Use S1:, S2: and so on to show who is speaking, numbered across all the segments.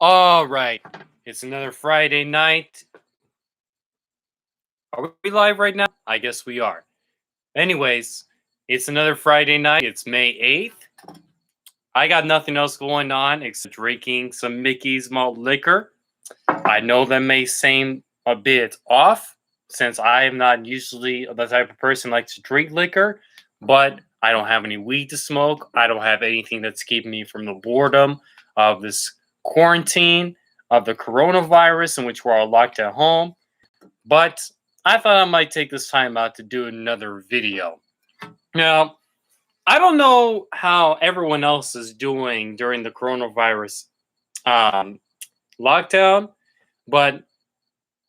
S1: All right. It's another Friday night. Are we live right now? I guess we are. Anyways, it's another Friday night. It's May 8th. I got nothing else going on except drinking some Mickey's malt liquor. I know that may seem a bit off since I am not usually the type of person like to drink liquor, but I don't have any weed to smoke. I don't have anything that's keeping me from the boredom of this quarantine, of the coronavirus in which we're all locked at home. But I thought I might take this time out to do another video. Now, I don't know how everyone else is doing during the coronavirus um, lockdown, but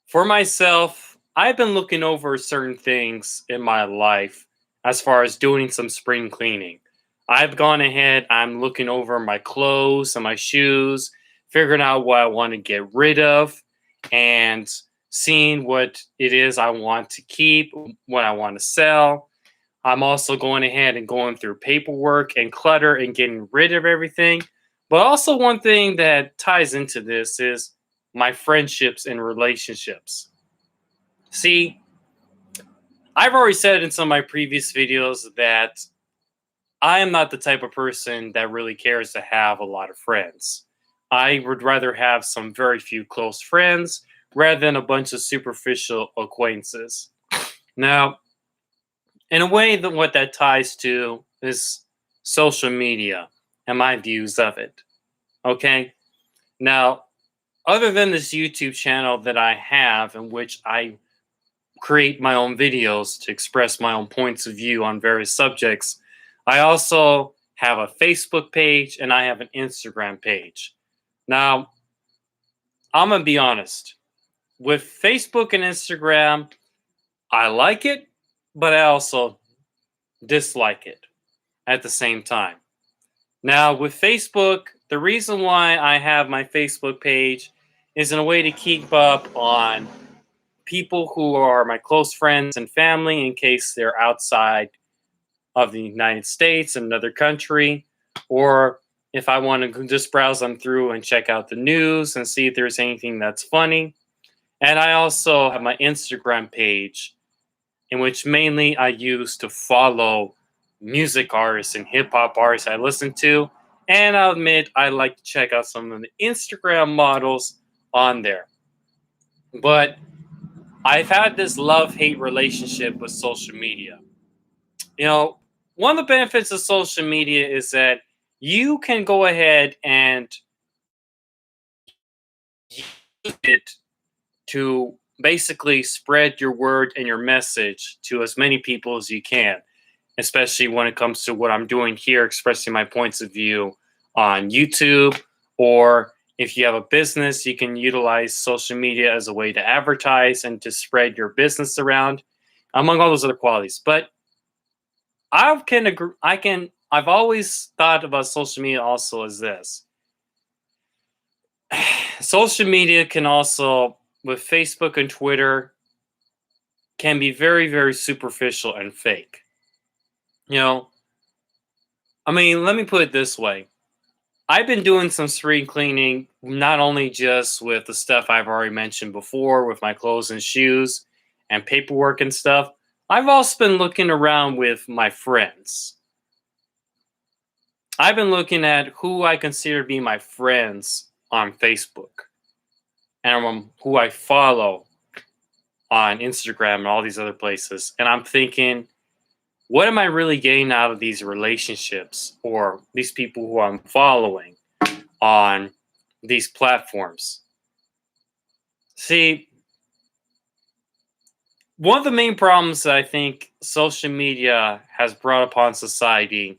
S1: for myself, I've been looking over certain things in my life as far as doing some spring cleaning. I've gone ahead, I'm looking over my clothes and my shoes, figuring out what I want to get rid of, and seeing what it is I want to keep, what I want to sell. I'm also going ahead and going through paperwork and clutter and getting rid of everything. But also, one thing that ties into this is my friendships and relationships. See, I've already said in some of my previous videos that I am not the type of person that really cares to have a lot of friends. I would rather have some very few close friends rather than a bunch of superficial acquaintances. Now, in a way, that what that ties to is social media and my views of it. Okay? Now, other than this YouTube channel that I have, in which I create my own videos to express my own points of view on various subjects, I also have a Facebook page and I have an Instagram page. Now, I'm going to be honest. With Facebook and Instagram, I like it, but I also dislike it at the same time. Now, with Facebook, the reason why I have my Facebook page is in a way to keep up on people who are my close friends and family in case they're outside of the United States, another country, or if I want to just browse them through and check out the news and see if there's anything that's funny. And I also have my Instagram page, in which mainly I use to follow music artists and hip hop artists I listen to. And I'll admit, I like to check out some of the Instagram models on there. But I've had this love hate relationship with social media. You know, one of the benefits of social media is that you can go ahead and use it to basically spread your word and your message to as many people as you can, especially when it comes to what I'm doing here, expressing my points of view on YouTube. Or if you have a business, you can utilize social media as a way to advertise and to spread your business around, among all those other qualities. But I can agree. I've always thought about social media also as this. Social media can also, with Facebook and Twitter, can be very, very superficial and fake. You know, I mean, let me put it this way. I've been doing some spring cleaning, not only just with the stuff I've already mentioned before, with my clothes and shoes and paperwork and stuff. I've also been looking around with my friends. I've been looking at who I consider to be my friends on Facebook and who I follow on Instagram and all these other places. And I'm thinking, what am I really getting out of these relationships or these people who I'm following on these platforms? See, one of the main problems that I think social media has brought upon society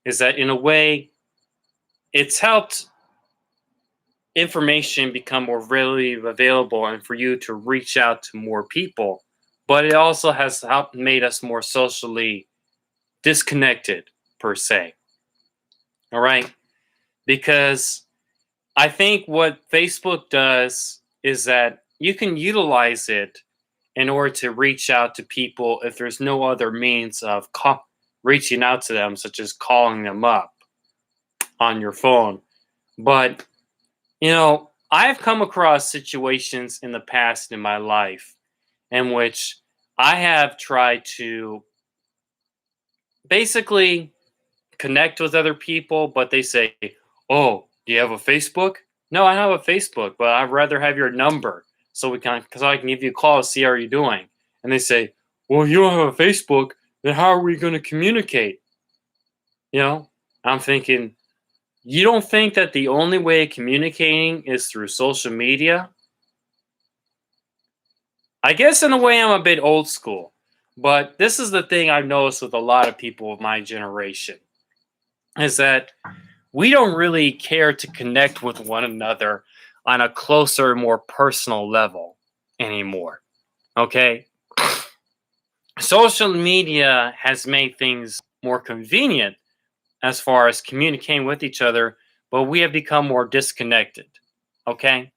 S1: is that, in a way, it's helped information become more readily available and for you to reach out to more people, but it also has helped made us more socially disconnected, per se. All right? Because I think what Facebook does is that you can utilize it in order to reach out to people if there's no other means of reaching out to them, such as calling them up on your phone. But, I've come across situations in the past in my life in which I have tried to basically connect with other people, but they say, "Oh, do you have a Facebook?" No, I don't have a Facebook, but I'd rather have your number so we can, because I can give you a call to see how you're doing. And they say, "Well, you don't have a Facebook, then how are we going to communicate?" You know, I'm thinking, you don't think that the only way of communicating is through social media? I guess in a way I'm a bit old school, but this is the thing I've noticed with a lot of people of my generation is that we don't really care to connect with one another on a closer, more personal level anymore. Okay? Social media has made things more convenient as far as communicating with each other, but we have become more disconnected. Okay?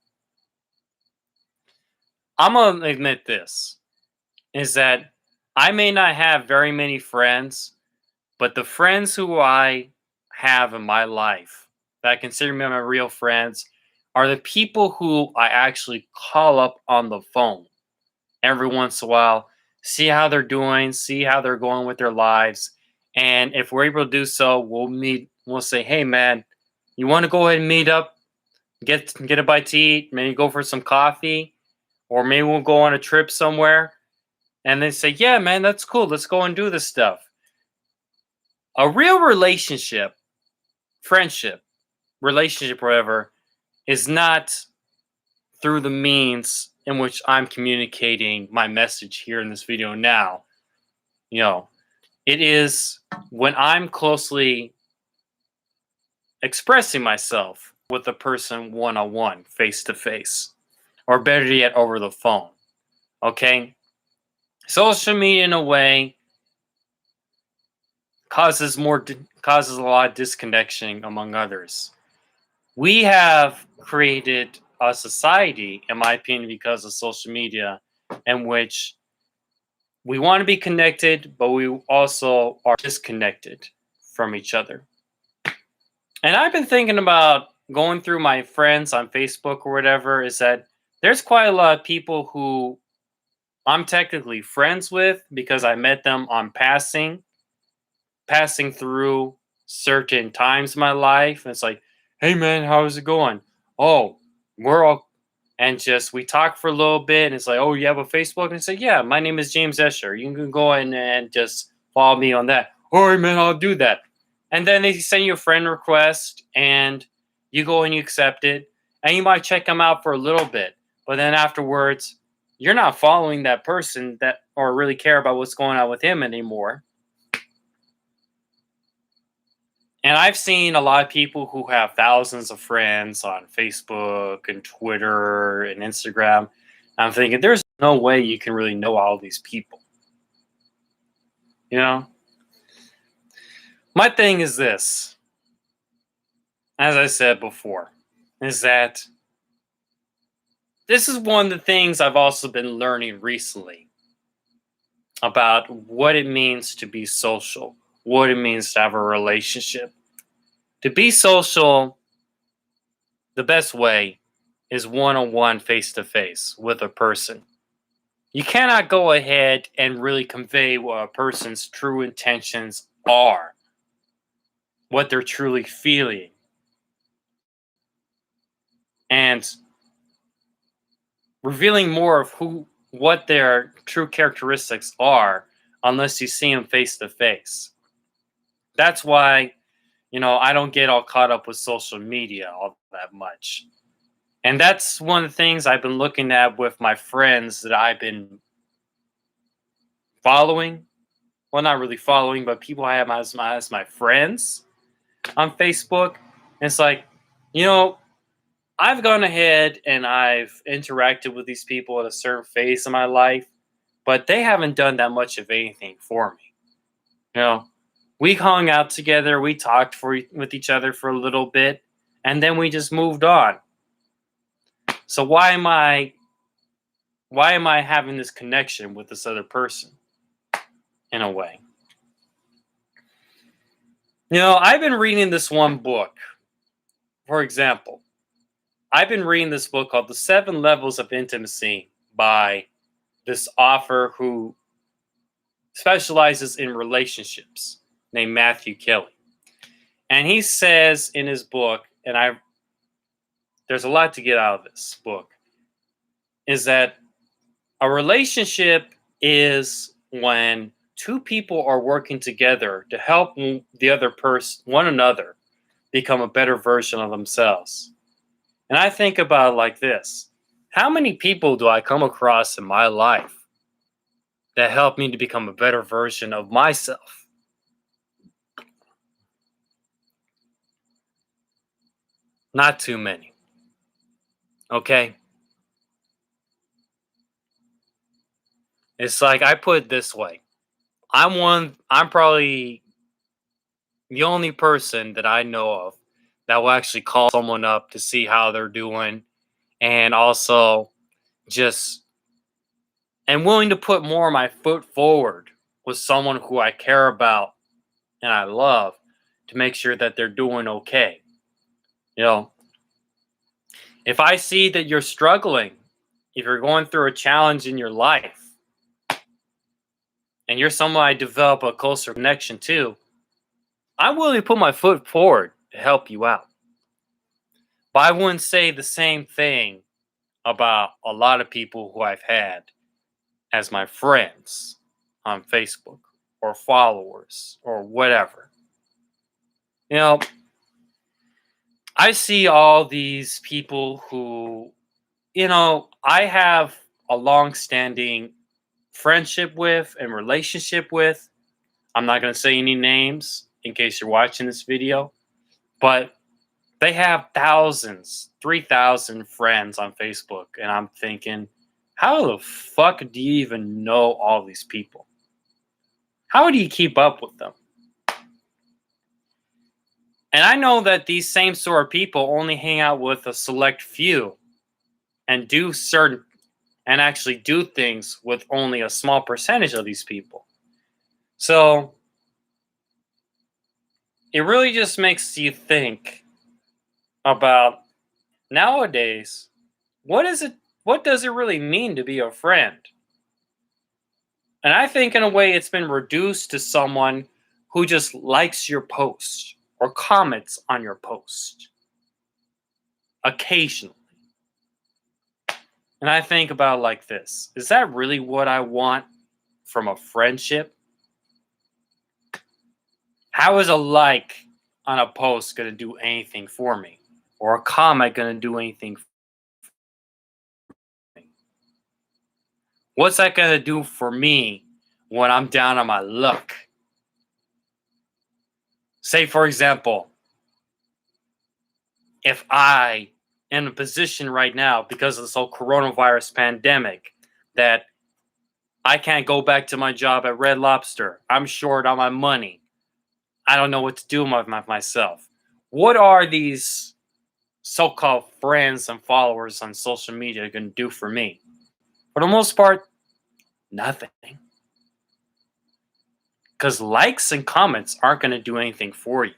S1: I'm going to admit this is that I may not have very many friends, but the friends who I have in my life that I consider me my real friends are the people who I actually call up on the phone every once in a while, see how they're doing, see how they're going with their lives. And if we're able to do so, we'll meet, we'll say, "Hey man, you want to go ahead and meet up, get a bite to eat, maybe go for some coffee, or maybe we'll go on a trip somewhere." And they say, "Yeah, man, that's cool. Let's go and do this stuff." A real relationship, friendship, relationship, whatever, is not through the means in which I'm communicating my message here in this video now. You know, it is when I'm closely expressing myself with a person one on one, face to face, or better yet, over the phone. Okay? Social media, in a way, causes a lot of disconnection among others. We have created a society, in my opinion, because of social media, in which we want to be connected, but we also are disconnected from each other. And I've been thinking about going through my friends on Facebook or whatever, is that there's quite a lot of people who I'm technically friends with because I met them on passing through certain times in my life. And it's like, "Hey man, how's it going?" "Oh, we're all," and just we talk for a little bit, and it's like, "Oh, you have a Facebook?" And I say, "Yeah, my name is James Escher. You can go in and just follow me on that." "All right, man, I'll do that." And then they send you a friend request, and you go and you accept it, and you might check them out for a little bit, but then afterwards, you're not following that person that or really care about what's going on with him anymore. And I've seen a lot of people who have thousands of friends on Facebook and Twitter and Instagram. I'm thinking there's no way you can really know all these people. You know? My thing is this, as I said before, is that this is one of the things I've also been learning recently about what it means to be social, what it means to have a relationship. To be social, the best way is one on one, face to face with a person. You cannot go ahead and really convey what a person's true intentions are, what they're truly feeling, and revealing more of what their true characteristics are unless you see them face to face. That's why, I don't get all caught up with social media all that much. And that's one of the things I've been looking at with my friends that I've been following. Well, not really following, but people I have as my friends on Facebook. And it's like, you know, I've gone ahead and I've interacted with these people at a certain phase of my life, but they haven't done that much of anything for me. You know, we hung out together, we talked with each other for a little bit, and then we just moved on. So why am I having this connection with this other person in a way? I've been reading this one book. For example, I've been reading this book called The Seven Levels of Intimacy by this author who specializes in relationships named Matthew Kelly. And he says in his book, and there's a lot to get out of this book, is that a relationship is when two people are working together to help the other person, one another, become a better version of themselves. And I think about it like this. How many people do I come across in my life that help me to become a better version of myself? Not too many. Okay? It's like I put it this way. I'm probably the only person that I know of that will actually call someone up to see how they're doing, and also just and willing to put more of my foot forward with someone who I care about and I love to make sure that they're doing okay. You know, if I see that you're struggling, if you're going through a challenge in your life, and you're someone I develop a closer connection to, I'm willing to put my foot forward to help you out. But I wouldn't say the same thing about a lot of people who I've had as my friends on Facebook or followers or whatever. You know, I see all these people who, I have a long standing friendship with and relationship with. I'm not going to say any names in case you're watching this video, but they have thousands, 3,000 friends on Facebook. And I'm thinking, how the fuck do you even know all these people? How do you keep up with them? And I know that these same sort of people only hang out with a select few and actually do things with only a small percentage of these people. So it really just makes you think about nowadays, what does it really mean to be a friend? And I think in a way it's been reduced to someone who just likes your post or comments on your post occasionally. And I think about it like this. Is that really what I want from a friendship? How is a like on a post going to do anything for me? Or a comment going to do anything for me? What's that going to do for me when I'm down on my luck? Say, for example, if I am in a position right now because of this whole coronavirus pandemic that I can't go back to my job at Red Lobster. I'm short on my money. I don't know what to do with myself. What are these so-called friends and followers on social media going to do for me? For the most part, nothing. Because likes and comments aren't going to do anything for you.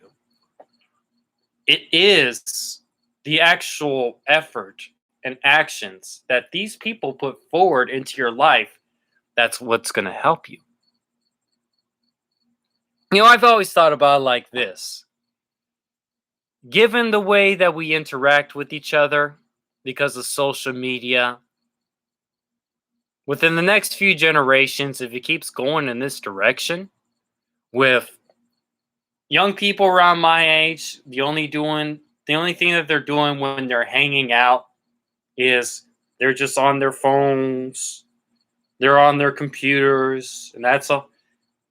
S1: It is the actual effort and actions that these people put forward into your life that's what's going to help you. I've always thought about it like this. Given the way that we interact with each other because of social media, within the next few generations, if it keeps going in this direction, with young people around my age, the only thing that they're doing when they're hanging out is they're just on their phones, they're on their computers, and that's all,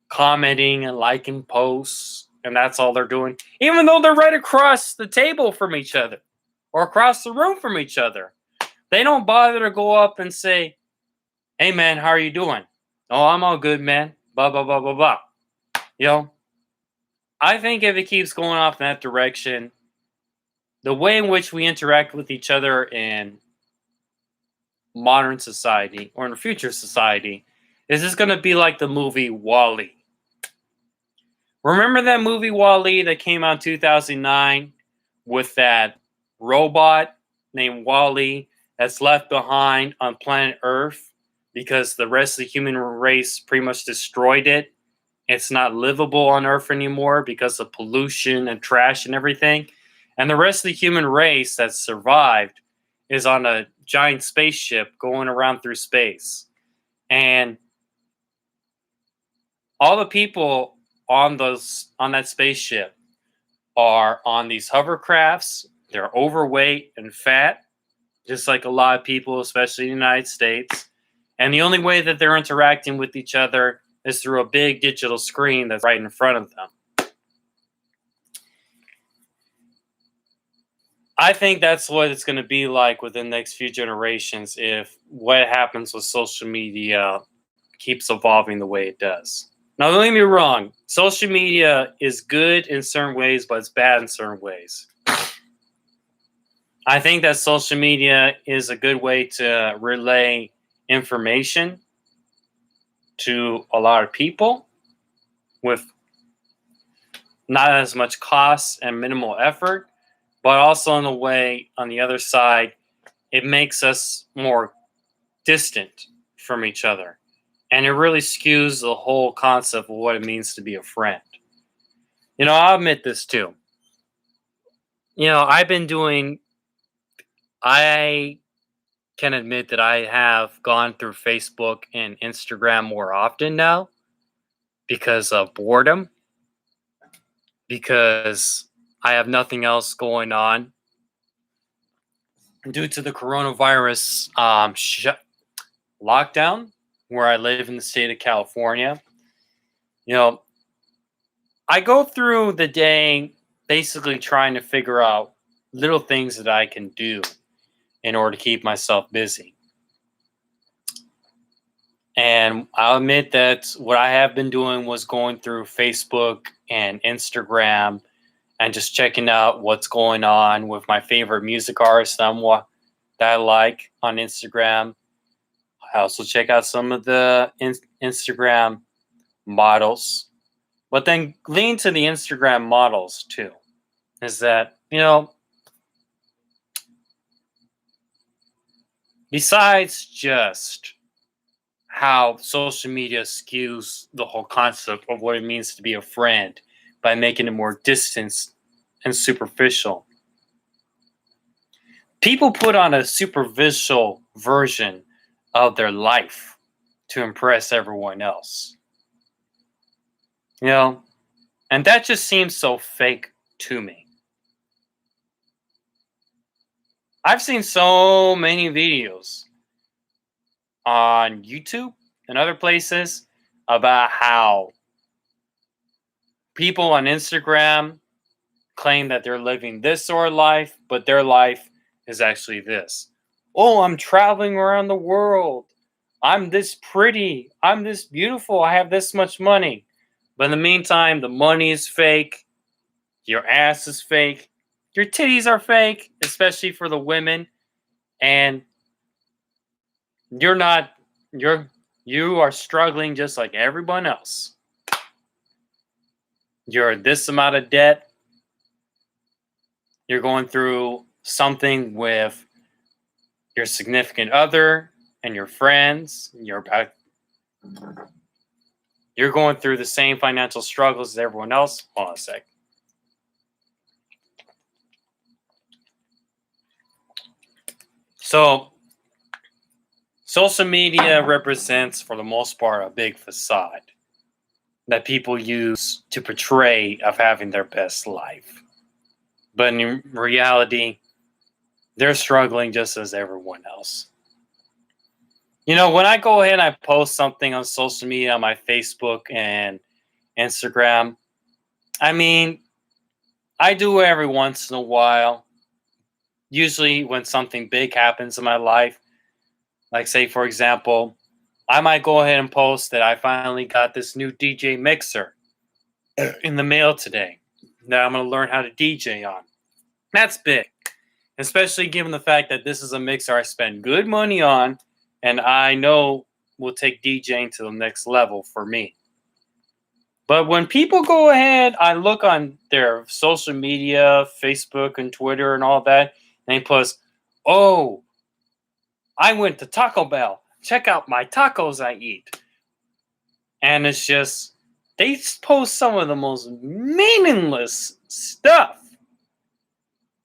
S1: commenting and liking posts, and that's all they're doing, even though they're right across the table from each other or across the room from each other. They don't bother to go up and say, "Hey man, how are you doing?" "Oh, I'm all good, man." Blah blah blah blah blah. I think if it keeps going off in that direction, the way in which we interact with each other in modern society or in a future society is just going to be like the movie WALL-E. Remember that movie WALL-E that came out in 2009 with that robot named Wally that's left behind on planet Earth because the rest of the human race pretty much destroyed it. It's not livable on Earth anymore because of pollution and trash and everything. And the rest of the human race that survived is on a giant spaceship going around through space. And all the people on that spaceship are on these hovercrafts. They're overweight and fat, just like a lot of people, especially in the United States. And the only way that they're interacting with each other is through a big digital screen that's right in front of them. I think that's what it's going to be like within the next few generations if what happens with social media keeps evolving the way it does. Now, don't get me wrong. Social media is good in certain ways, but it's bad in certain ways. I think that social media is a good way to relay information to a lot of people with not as much cost and minimal effort, but also in a way, on the other side, it makes us more distant from each other. And it really skews the whole concept of what it means to be a friend. I'll admit this too. I can admit that I have gone through Facebook and Instagram more often now because of boredom, because I have nothing else going on due to the coronavirus lockdown where I live in the state of California. I go through the day basically trying to figure out little things that I can do in order to keep myself busy. And I'll admit that what I have been doing was going through Facebook and Instagram and just checking out what's going on with my favorite music artists that I like on Instagram. I also check out some of the Instagram models. But then lean to the Instagram models too. Is that, besides just how social media skews the whole concept of what it means to be a friend by making it more distant and superficial, people put on a superficial version of their life to impress everyone else. And that just seems so fake to me. I've seen so many videos on YouTube and other places about how people on Instagram claim that they're living this sort of life, but their life is actually this. Oh, I'm traveling around the world. I'm this pretty. I'm this beautiful. I have this much money. But in the meantime, the money is fake. Your ass is fake. Your titties are fake, especially for the women. And you are struggling just like everyone else. You're this amount of debt. You're going through something with your significant other and your friends. You're going through the same financial struggles as everyone else. Hold on a sec. So, social media represents, for the most part, a big facade that people use to portray of having their best life. But in reality, they're struggling just as everyone else. When I go ahead and I post something on social media, on my Facebook and Instagram, I do it every once in a while. Usually when something big happens in my life, like say, for example, I might go ahead and post that I finally got this new DJ mixer in the mail today that I'm going to learn how to DJ on. That's big, especially given the fact that this is a mixer I spend good money on and I know will take DJing to the next level for me. But when people go ahead, I look on their social media, Facebook and Twitter and all that, and they post, Oh, I went to Taco Bell. Check out my tacos I eat. And it's just, they post some of the most meaningless stuff.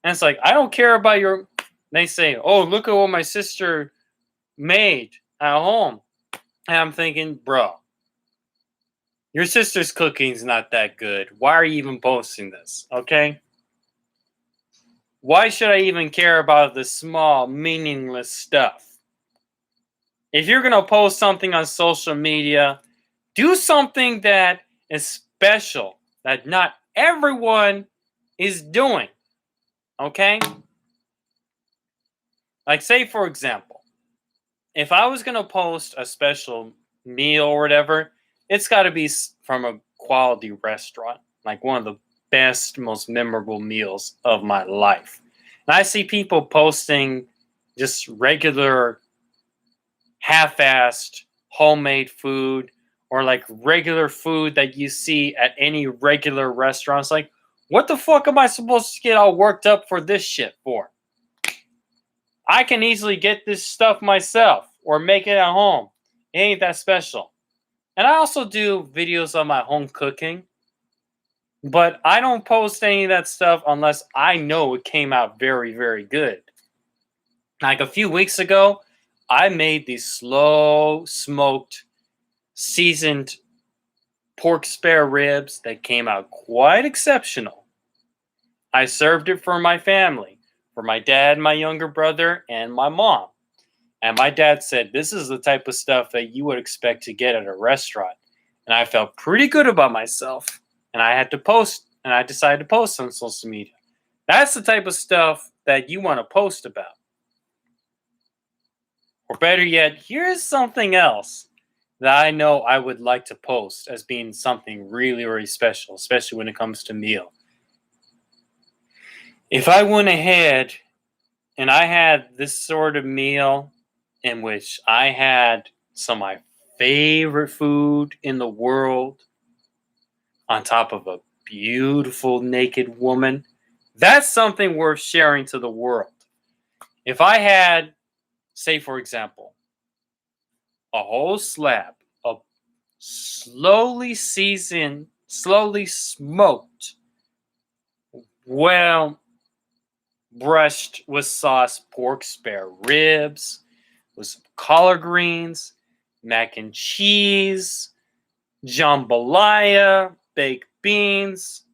S1: And it's like, I don't care about your. They say, oh, look at what my sister made at home. And I'm thinking, bro, your sister's cooking's not that good. Why are you even posting this? Okay? Why should I even care about the small, meaningless stuff? If you're going to post something on social media, do something that is special, that not everyone is doing. Okay? Like, say, for example, if I was going to post a special meal or whatever, it's got to be from a quality restaurant, like one of the best, most memorable meals of my life. And I see people posting just regular, half-assed homemade food, or like regular food that you see at any regular restaurant. It's like, what the fuck am I supposed to get all worked up for this shit for? I can easily get this stuff myself or make it at home. It ain't that special. And I also do videos on my home cooking, but I don't post any of that stuff unless I know it came out very, very good. Like a few weeks ago, I made these slow smoked, seasoned pork spare ribs that came out quite exceptional. I served it for my family, for my dad, my younger brother, and my mom. And my dad said, this is the type of stuff that you would expect to get at a restaurant. And I felt pretty good about myself. And I had to post, and I decided to post on social media. That's the type of stuff that you want to post about. Or better yet, here's something else that I know I would like to post as being something really, really special, especially when it comes to meal. If I went ahead and I had this sort of meal in which I had some of my favorite food in the world on top of a beautiful naked woman, that's something worth sharing to the world. If I had, say for example, a whole slab of slowly seasoned, slowly smoked, well brushed with sauce pork spare ribs with some collard greens, mac and cheese, jambalaya, baked beans,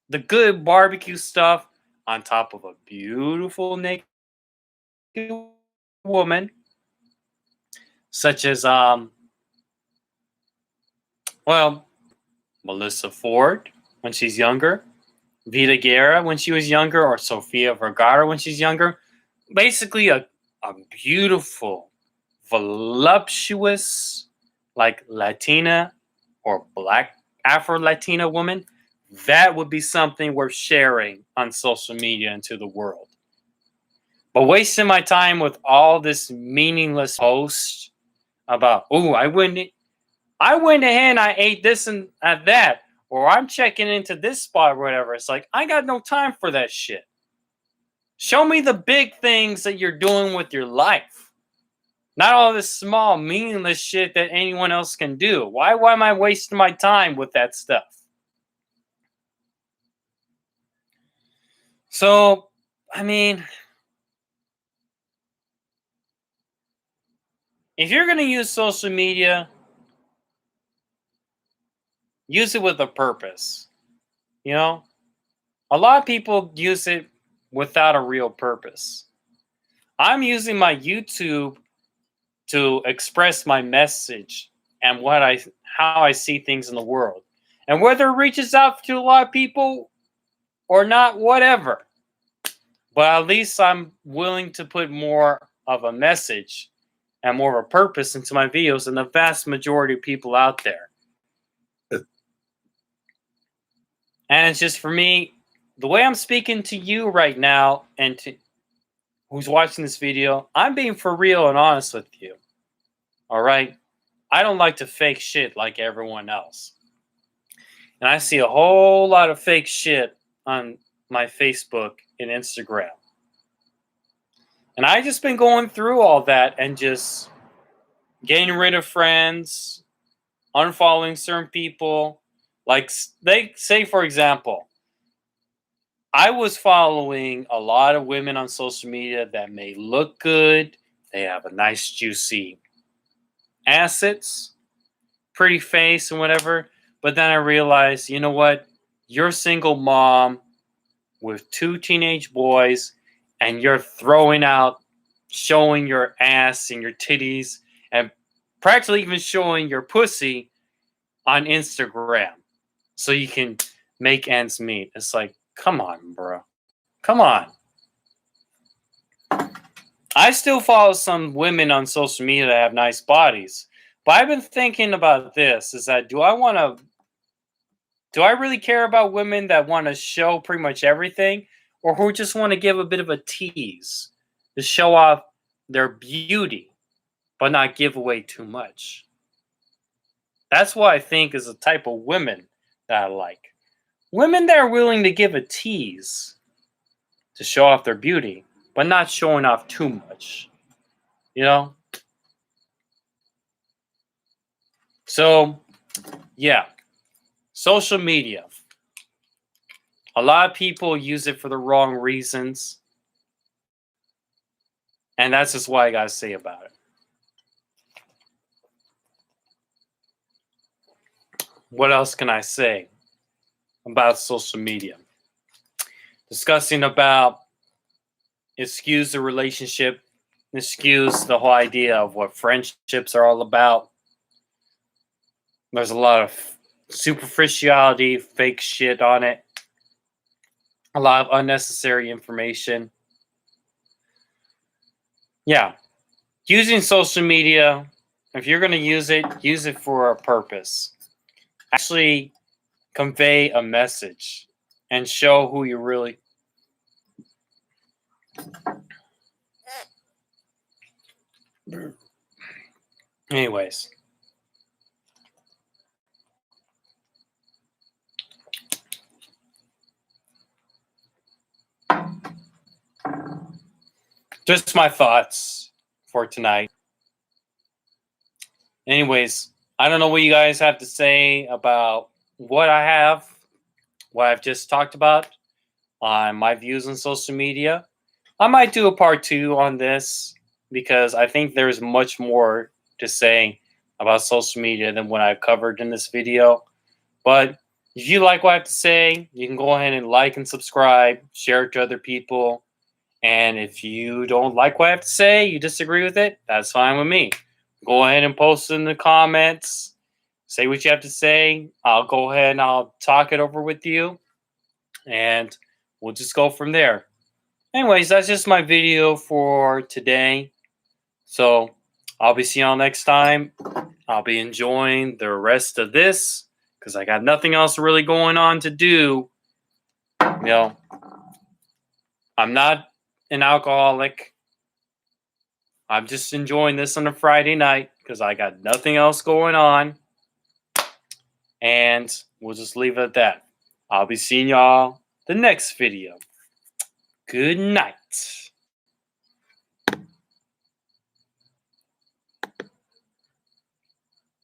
S1: the good barbecue stuff on top of a beautiful naked woman, such as well, Melissa Ford when she's younger, Vita Guerra when she was younger, or Sofia Vergara when she's younger. Basically, a beautiful, voluptuous, like Latina or Black Afro Latina woman. That would be something worth sharing on social media and to the world. But wasting my time with all this meaningless post about, oh, I went ahead and I ate this and at that, or I'm checking into this spot or whatever. It's like, I got no time for that shit. Show me the big things that you're doing with your life. Not all this small, meaningless shit that anyone else can do. Why am I wasting my time with that stuff? So, I mean, if you're going to use social media, use it with a purpose. You know, a lot of people use it without a real purpose. I'm using my YouTube to express my message and how I see things in the world. And whether it reaches out to a lot of people or not, whatever. But at least I'm willing to put more of a message and more of a purpose into my videos than the vast majority of people out there. And it's just, for me, the way I'm speaking to you right now and to who's watching this video, I'm being for real and honest with you. All right? I don't like to fake shit like everyone else. And I see a whole lot of fake shit on my Facebook and Instagram. And I just been going through all that and just getting rid of friends, unfollowing certain people. Like they say, for example, I was following a lot of women on social media that may look good. They have a nice, juicy assets, pretty face, and whatever. But then I realized, you know what? You're a single mom with 2 teenage boys, and you're throwing out, showing your ass and your titties, and practically even showing your pussy on Instagram so you can make ends meet. It's like, come on, bro. Come on. I still follow some women on social media that have nice bodies. But I've been thinking about this is that do I really care about women that want to show pretty much everything or who just want to give a bit of a tease to show off their beauty but not give away too much? That's what I think is the type of women that I like. Women that are willing to give a tease to show off their beauty but not showing off too much. You know? So, yeah. Social media. A lot of people use it for the wrong reasons. And that's just what I got to say about it. What else can I say about social media? Discussing about it skews the relationship, it skews the whole idea of what friendships are all about. There's a lot of superficiality, fake shit on it, a lot of unnecessary information. Yeah, using social media, if you're going to use it for a purpose. Actually convey a message and show who you really. Anyways. Just my thoughts for tonight. Anyways, I don't know what you guys have to say about what I've just talked about on my views on social media. I might do a part 2 on this because I think there's much more to say about social media than what I've covered in this video. But if you like what I have to say, you can go ahead and like and subscribe, share it to other people. And if you don't like what I have to say, you disagree with it, that's fine with me. Go ahead and post in the comments. Say what you have to say. I'll go ahead and I'll talk it over with you. And we'll just go from there. Anyways, that's just my video for today. So I'll be seeing y'all next time. I'll be enjoying the rest of this because I got nothing else really going on to do. You know, I'm not an alcoholic. I'm just enjoying this on a Friday night because I got nothing else going on. And we'll just leave it at that. I'll be seeing y'all the next video. Good night.